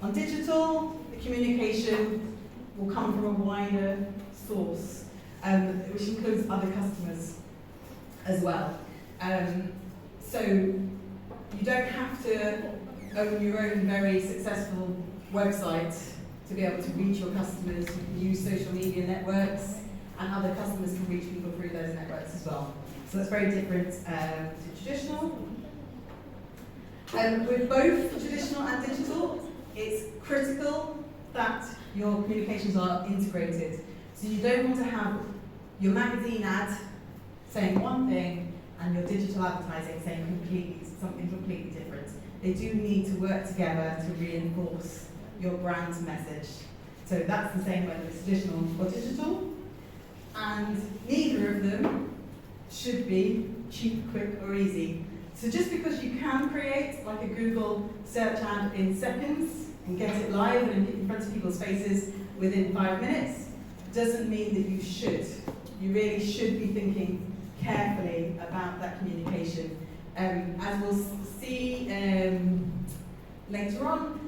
On digital, the communication will come from a wider source, which includes other customers as well. So you don't have to own your own very successful website to be able to reach your customers. You can use social media networks, and other customers can reach people through those networks as well. So that's very different to traditional. With both traditional and digital, it's critical that your communications are integrated. So you don't want to have your magazine ad saying one thing and your digital advertising saying something completely different. They do need to work together to reinforce your brand message. So that's the same whether it's traditional or digital. And neither of them should be cheap, quick, or easy. So just because you can create like a Google search ad in seconds and get it live and in front of people's faces within 5 minutes, doesn't mean that you should. You really should be thinking carefully about that communication. As we'll see later on,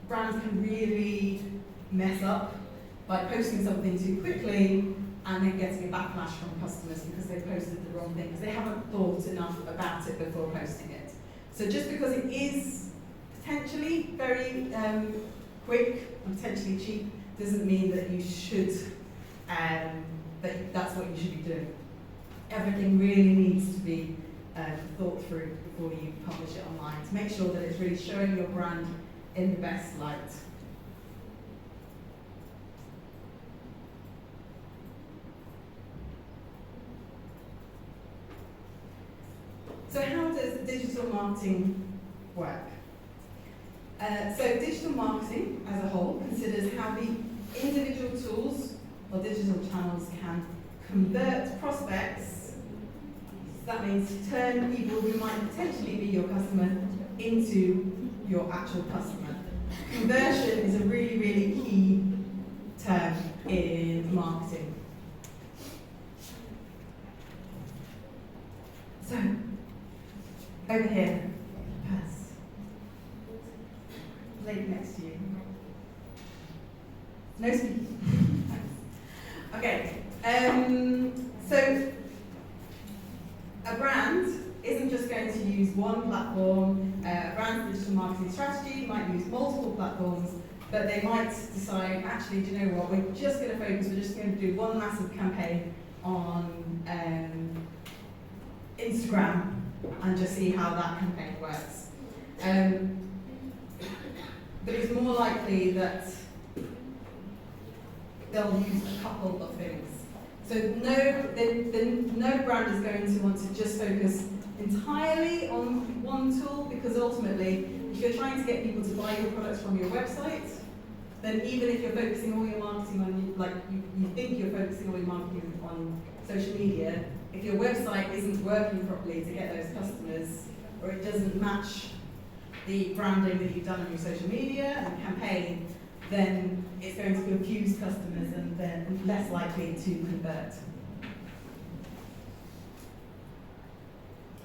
brands can really mess up by posting something too quickly and then getting a backlash from customers because they posted the wrong thing, because they haven't thought enough about it before posting it. So just because it is potentially very quick and potentially cheap, doesn't mean that you should, that's what you should be doing. Everything really needs to be thought through before you publish it online to make sure that it's really showing your brand in the best light. So how does digital marketing work? So digital marketing as a whole considers how the individual tools or digital channels can convert prospects. So that means turn people who might potentially be your customer into your actual customer. Conversion is a really, really key term in marketing. So, over here, pass. Lady next to you. No speaking. Okay. So a brand isn't just going to use one platform. A brand's digital marketing strategy might use multiple platforms, but they might decide, actually, do you know what? We're just going to focus. We're just going to do one massive campaign on Instagram and just see how that campaign works. But it's more likely that they'll use a couple of things. So no brand is going to want to just focus entirely on one tool, because ultimately, if you're trying to get people to buy your products from your website, then even if you're focusing all your marketing on, like you think you're focusing all your marketing on social media, if your website isn't working properly to get those customers, or it doesn't match the branding that you've done on your social media and campaign, then it's going to confuse customers and they're less likely to convert.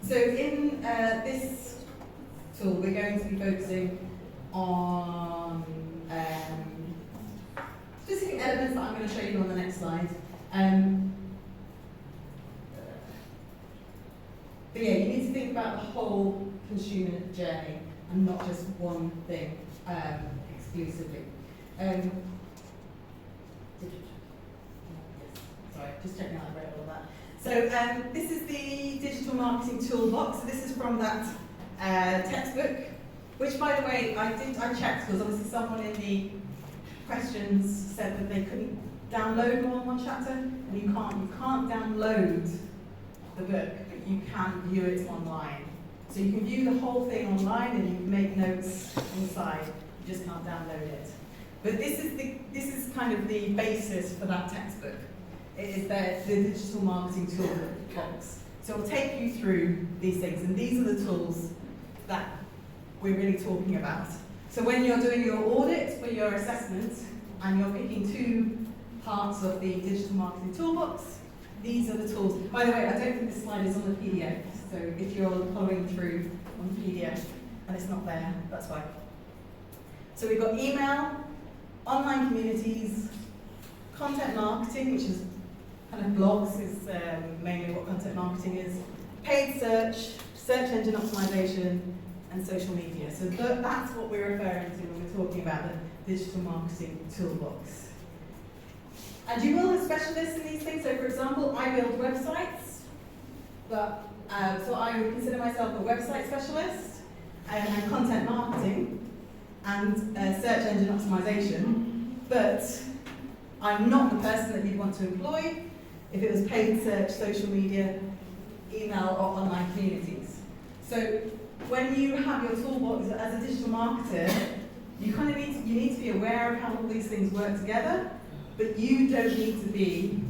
So in this tool, we're going to be focusing on specific elements that I'm going to show you on the next slide. But yeah, you need to think about the whole consumer journey and not just one thing exclusively. Sorry, just checking out I read all of that. So this is the digital marketing toolbox. So this is from that textbook, which, by the way, I checked, because obviously someone in the questions said that they couldn't download more than one chapter, and you can't download the book, but you can view it online. So you can view the whole thing online and you can make notes on the side. You just can't download it. But this is kind of the basis for that textbook. It is the digital marketing toolbox. So it'll take you through these things, and these are the tools that we're really talking about. So when you're doing your audit for your assessment and you're picking two parts of the digital marketing toolbox, these are the tools. By the way, I don't think this slide is on the PDF, so if you're following through on the PDF, and it's not there, that's why. So we've got email, online communities, content marketing, which is kind of blogs, is mainly what content marketing is, paid search, search engine optimization, and social media. So that's what we're referring to when we're talking about the digital marketing toolbox. And you will have specialists in these things. So for example, I build websites, but so I would consider myself a website specialist and content marketing and search engine optimization, but I'm not the person that you'd want to employ if it was paid search, social media, email, or online communities. So when you have your toolbox as a digital marketer, you kind of need to be aware of how all these things work together, but you don't need to be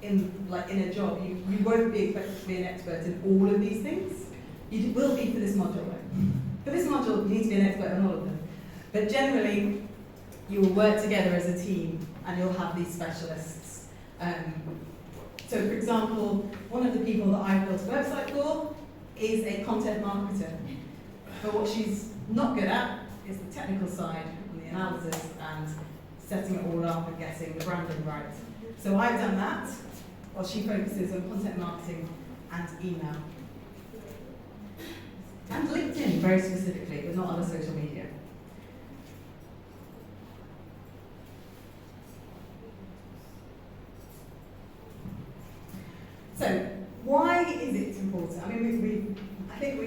in a job. You won't be expected to be an expert in all of these things. You will be for this module. For this module, you need to be an expert in all of them. But generally, you will work together as a team, and you'll have these specialists. So, for example, one of the people that I've built a website for is a content marketer. But what she's not good at is the technical side and the analysis and setting it all up and getting the branding right. So I've done that, while she focuses on content marketing and email. And LinkedIn, very specifically, but not other social media. So, why is it important? I mean, I think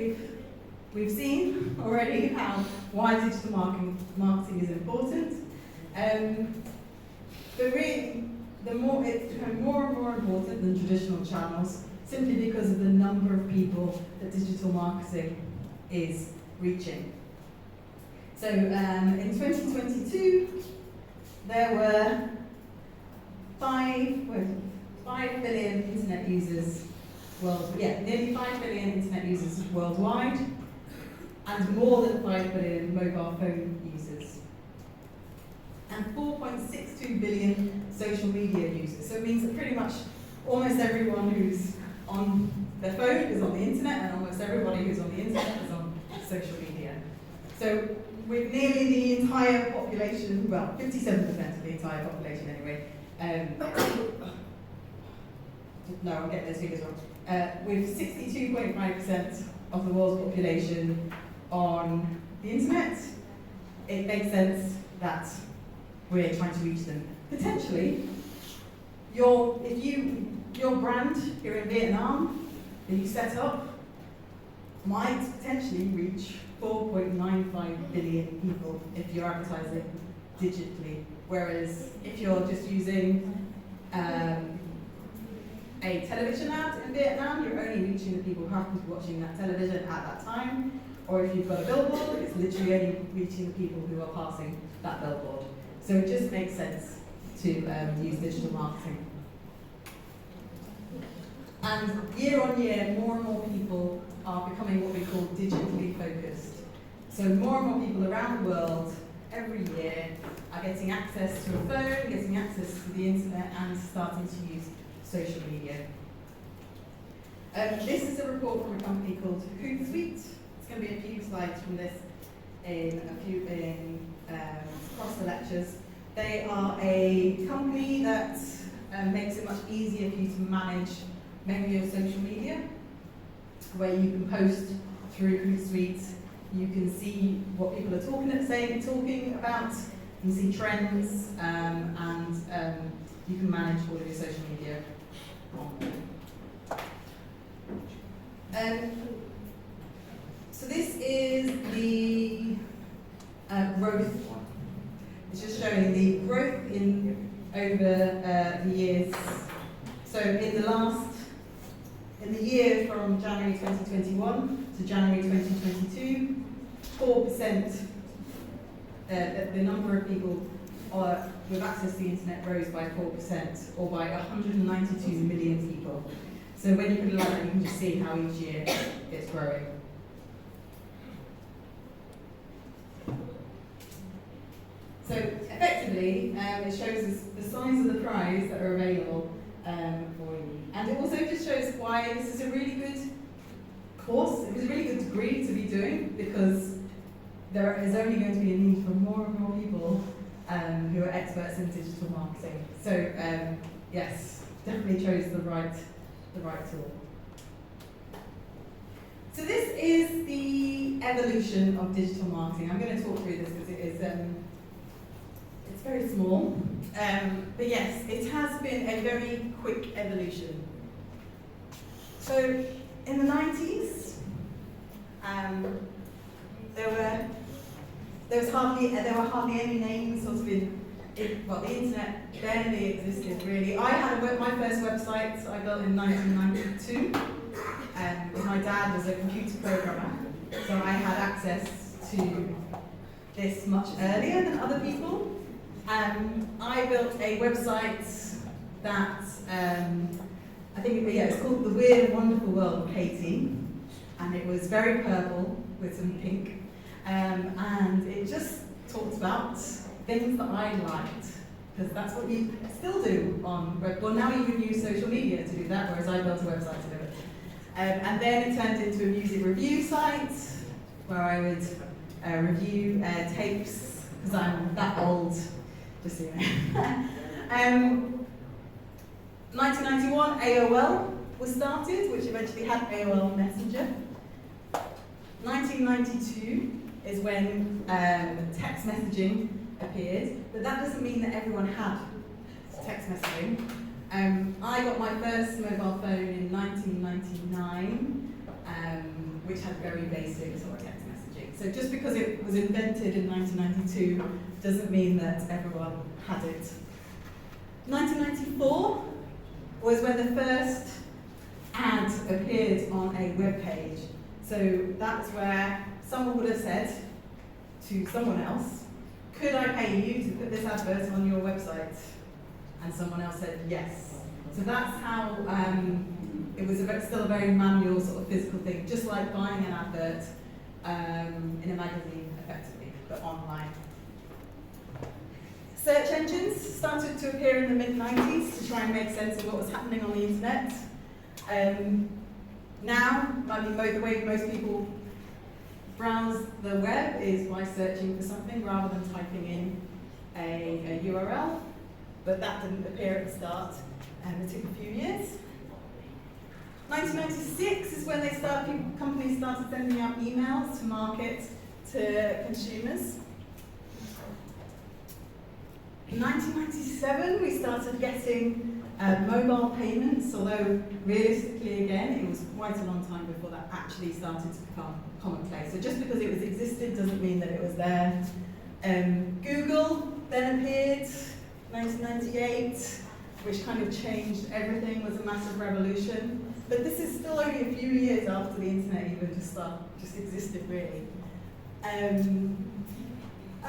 we've seen already why digital marketing is important. But really, it's becoming more and more important than traditional channels, simply because of the number of people that digital marketing is reaching. So in 2022, there were 5 billion internet users nearly 5 billion internet users worldwide, and more than 5 billion mobile phone users, and 4.62 billion social media users. So it means that pretty much almost everyone who's on their phone is on the internet, and almost everybody who's on the internet is on social media. So with nearly the entire population, well, 57% of the entire population anyway, no, I'm getting those figures wrong. With 62.5% of the world's population on the internet, it makes sense that we're trying to reach them. Potentially, your brand here in Vietnam that you set up might potentially reach 4.95 billion people if you're advertising digitally. Whereas if you're just using a television ad in Vietnam, you're only reaching the people who happen to be watching that television at that time. Or if you've got a billboard, it's literally only reaching the people who are passing that billboard. So it just makes sense to use digital marketing. And year on year, more and more people are becoming what we call digitally focused. So more and more people around the world, every year, are getting access to a phone, getting access to the internet, and starting to use social media. This is a report from a company called Hootsuite. It's going to be a few slides from this across the lectures. They are a company that makes it much easier for you to manage your social media, where you can post through Hootsuite. You can see what people are talking about. You can see trends, and you can manage all of your social media on there. So this is the growth. It's just showing the growth over the years. So in the year from January 2021 to January 2022, 4%, the number of people with access to the internet rose by 4%, or by 192 million people. So when you put it like that, you can just see how each year it's growing. So effectively, it shows us the size of the prize that are available for you. And it also just shows why this is a really good course. It was a really good degree to be doing because there is only going to be a need for more and more people who are experts in digital marketing. So yes, definitely chose the right tool. So this is the evolution of digital marketing. I'm going to talk through this because it is it's very small, but yes, it has been a very quick evolution. So in the 90s, there were hardly any names sort of well, the internet barely existed really. I had my first website I built in 1992. My dad was a computer programmer, so I had access to this much earlier than other people. I built a website that I think it's called The Weird and Wonderful World of Katie, and it was very purple with some pink, and it just talked about things that I liked, because that's what you still do on web. Well, now you would use social media to do that, whereas I built a website to do it. And then it turned into a music review site, where I would review tapes, because I'm that old, just so you know. 1991, AOL was started, which eventually had AOL Messenger. 1992 is when text messaging appeared, but that doesn't mean that everyone had text messaging. I got my first mobile phone in 1999, which had very basic sort of text messaging. So just because it was invented in 1992 doesn't mean that everyone had it. 1994 was when the first ad appeared on a web page. So that's where someone would have said to someone else, could I pay you to put this advert on your website? And someone else said yes. So that's how it was still a very manual sort of physical thing, just like buying an advert in a magazine effectively, but online. Search engines started to appear in the mid-90s to try and make sense of what was happening on the internet. Now, I mean, the way most people browse the web is by searching for something rather than typing in a URL, but that didn't appear at the start, and it took a few years. 1996 is when companies started sending out emails to market to consumers. In 1997, we started getting mobile payments, although realistically, again, it was quite a long time before that actually started to become commonplace. So just because it was existed doesn't mean that it was there. Google then appeared, 1998, which kind of changed everything, was a massive revolution. But this is still only a few years after the internet even just existed, really. And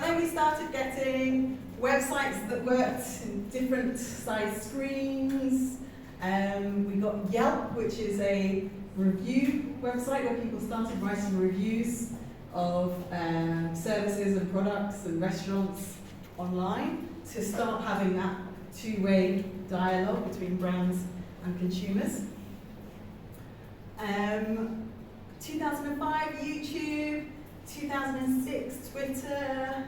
then we started getting websites that worked in different size screens. We got Yelp, which is a review website where people started writing reviews of services and products and restaurants online to start having that two-way dialogue between brands and consumers. 2005, YouTube. 2006, Twitter.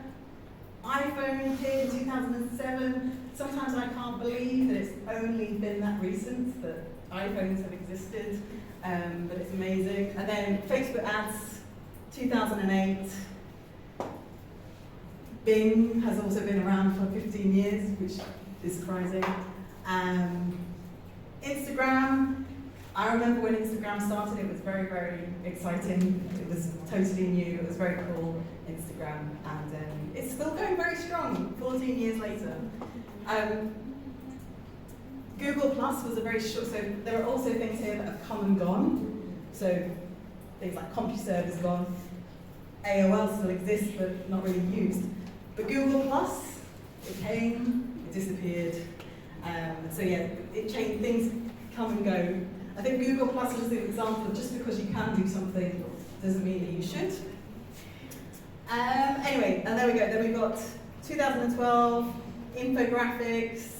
iPhone appeared in 2007. Sometimes I can't believe that it's only been that recent that iPhones have existed, but it's amazing. And then Facebook ads, 2008. Bing has also been around for 15 years, which is surprising. Instagram, I remember when Instagram started, it was very, very exciting. It was totally new, it was very cool, Instagram, and it's still going very strong 14 years later. Google Plus was a very short, so there are also things here that have come and gone. So things like CompuServe is gone, AOL still exists but not really used. But Google Plus, it came, it disappeared. So yeah, it changed, things come and go. I think Google Plus is an example of just because you can do something doesn't mean that you should. Anyway, and there we go. Then we've got 2012, infographics.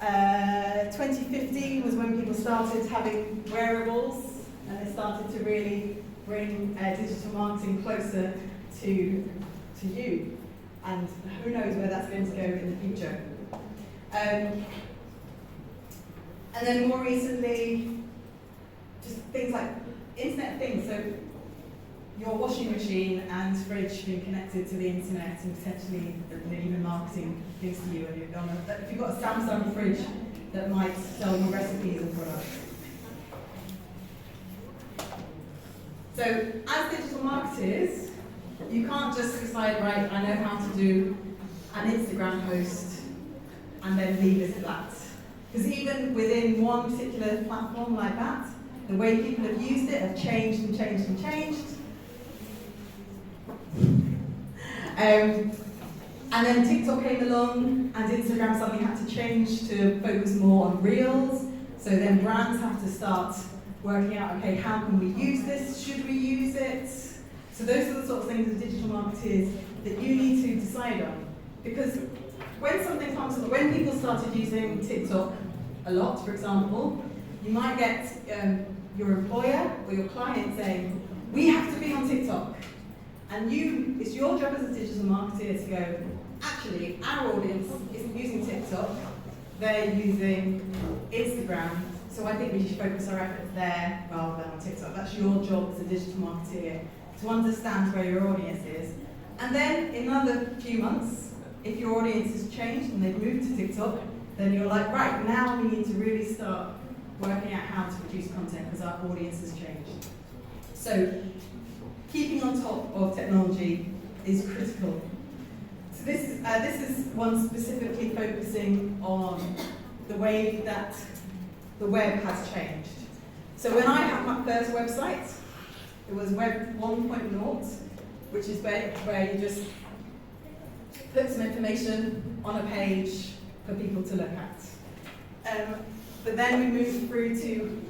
2015 was when people started having wearables. and they started to really bring digital marketing closer to you. And who knows where that's going to go in the future. And then more recently, just things like Internet of Things. So your washing machine and fridge being connected to the internet and potentially even marketing things to you. And if you've got a Samsung fridge that might sell your recipes and products. So as digital marketers, you can't just decide, right, I know how to do an Instagram post and then leave it at that. Because even within one particular platform like that, the way people have used it have changed and changed and changed. And then TikTok came along and Instagram suddenly had to change to focus more on Reels. So then brands have to start working out, okay, how can we use this? Should we use it? So those are the sorts of things as digital marketers that you need to decide on. Because when people started using TikTok a lot, for example, you might get your employer or your client saying, we have to be on TikTok. And it's your job as a digital marketer to go, actually, our audience isn't using TikTok, they're using Instagram, so I think we should focus our efforts there rather than on TikTok. That's your job as a digital marketer, to understand where your audience is. And then in another few months, if your audience has changed and they've moved to TikTok, then you're like, right, now we need to really start working out how to produce content because our audience has changed. So keeping on top of technology is critical. So this is one specifically focusing on the way that the web has changed. So when I had my first website, it was Web 1.0, which is where you just put some information on a page for people to look at. But then we moved through to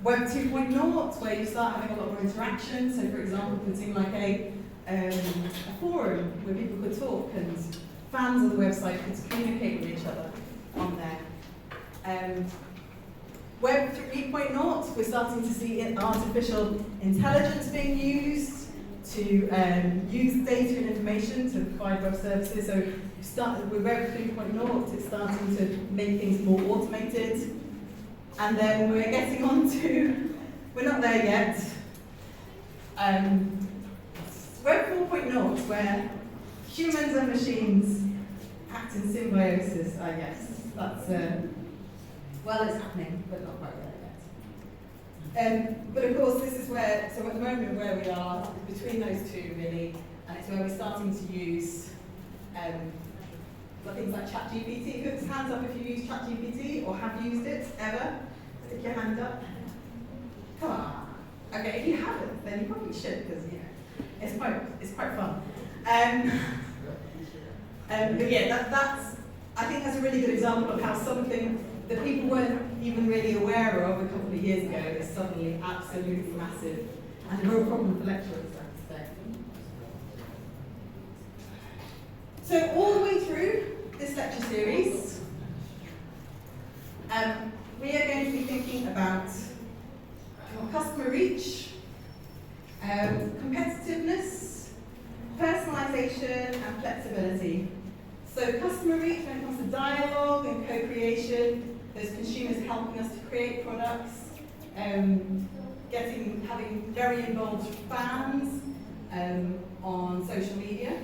Web 2.0, where you start having a lot more interaction. So, for example, putting like a forum where people could talk and fans of the website could communicate with each other on there. Web 3.0, we're starting to see artificial intelligence being used to use data and information to provide web services. So you start with Web 3.0, it's starting to make things more automated. And then we're getting on to, we're not there yet, Web 4.0, where humans and machines act in symbiosis, I guess. That's, well, it's happening, but not quite there yet. But of course, this is where, so at the moment where we are, between those two really, and it's where we're starting to use things like ChatGPT. Put hands up if you use ChatGPT or have used it ever. Stick your hand up. Come on. Okay, if you haven't, then you probably should, because it's quite fun. But yeah, that's I think that's a really good example of how something that people weren't even really aware of a couple of years ago is suddenly absolutely massive and a real problem for lecturers, I have to say. So all the way through this lecture series, we are going to be thinking about customer reach, competitiveness, personalization, and flexibility. So customer reach, when it comes to dialogue and co-creation, there's consumers helping us to create products, having very involved fans on social media.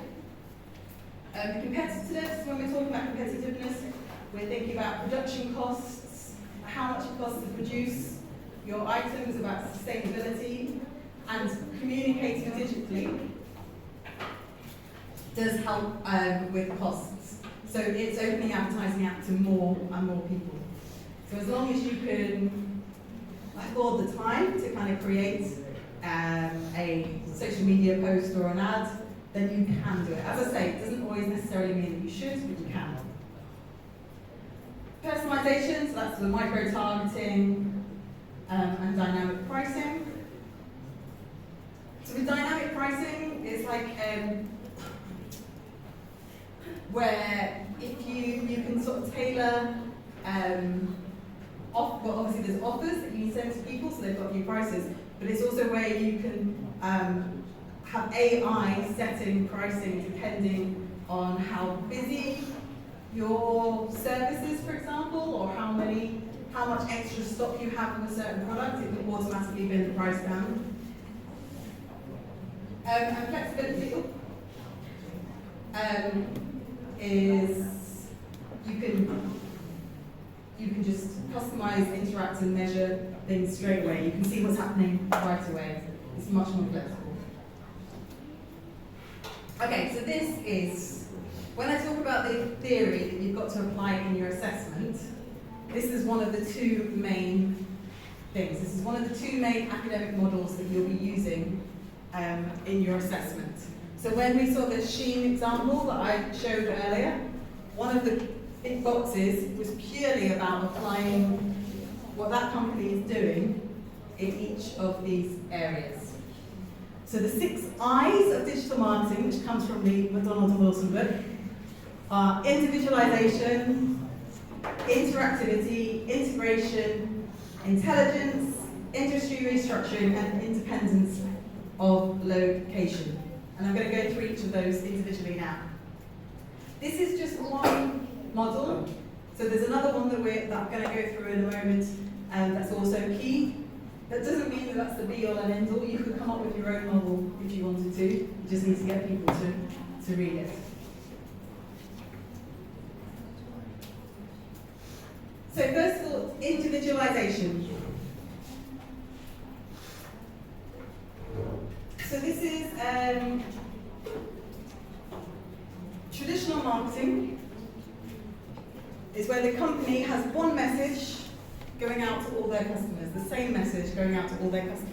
Competitiveness, when we're talking about competitiveness, we're thinking about production costs, how much it costs to produce your items, about sustainability, and communicating digitally does help with costs. So it's opening advertising out to more and more people. So as long as you can afford the time to kind of create a social media post or an ad, then you can do it. As I say, it doesn't always necessarily mean that you should, but you can. Personalization, so that's the micro-targeting and dynamic pricing. So with dynamic pricing, it's like where if you can sort of tailor well, obviously there's offers that you can send to people, so they've got new prices, but it's also where you can have AI setting pricing depending on how busy your service is, for example, or how much extra stock you have of a certain product. It will automatically bring the price down. And flexibility is you can just customize, interact, and measure things straight away. You can see what's happening right away. It's much more flexible. Okay, so this is, when I talk about the theory that you've got to apply in your assessment, this is one of the two main things. This is one of the two main academic models that you'll be using in your assessment. So when we saw the Sheen example that I showed earlier, one of the big boxes was purely about applying what that company is doing in each of these areas. So the 6 I's of digital marketing, which comes from the McDonald and Wilson book, are individualization, interactivity, integration, intelligence, industry restructuring, and independence of location. And I'm going to go through each of those individually now. This is just one model. So there's another one that I'm going to go through in a moment, that's also key. That doesn't mean that that's the be-all and end-all. You could come up with your own model if you wanted to. You just need to get people to read it. So first of all, individualization. So this is traditional marketing. Is where the company has one message going out to all their customers, the same message going out to all their customers.